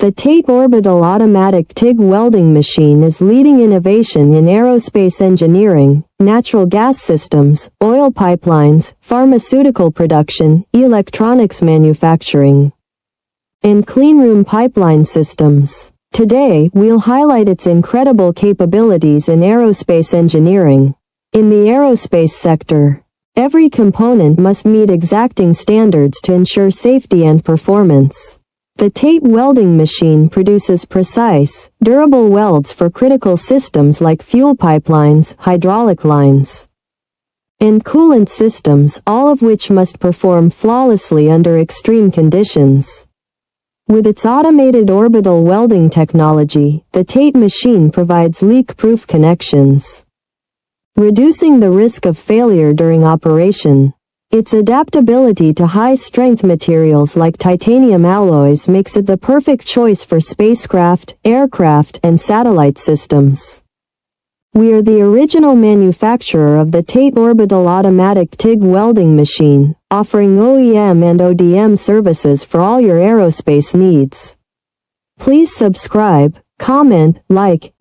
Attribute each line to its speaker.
Speaker 1: The TATE Orbital Automatic TIG Welding Machine is leading innovation in aerospace engineering, natural gas systems, oil pipelines, pharmaceutical production, electronics manufacturing, and cleanroom pipeline systems. Today, we'll highlight its incredible capabilities in aerospace engineering. In the aerospace sector, every component must meet exacting standards to ensure safety and performance. The TATE welding machine produces precise, durable welds for critical systems like fuel pipelines, hydraulic lines, and coolant systems, all of which must perform flawlessly under extreme conditions. With its automated orbital welding technology, the TATE machine provides leak-proof connections, reducing the risk of failure during operation. Its adaptability to high-strength materials like titanium alloys makes it the perfect choice for spacecraft, aircraft, and satellite systems. We are the original manufacturer of the TATE Orbital Automatic TIG Welding Machine, offering OEM and ODM services for all your aerospace needs. Please subscribe, comment, like.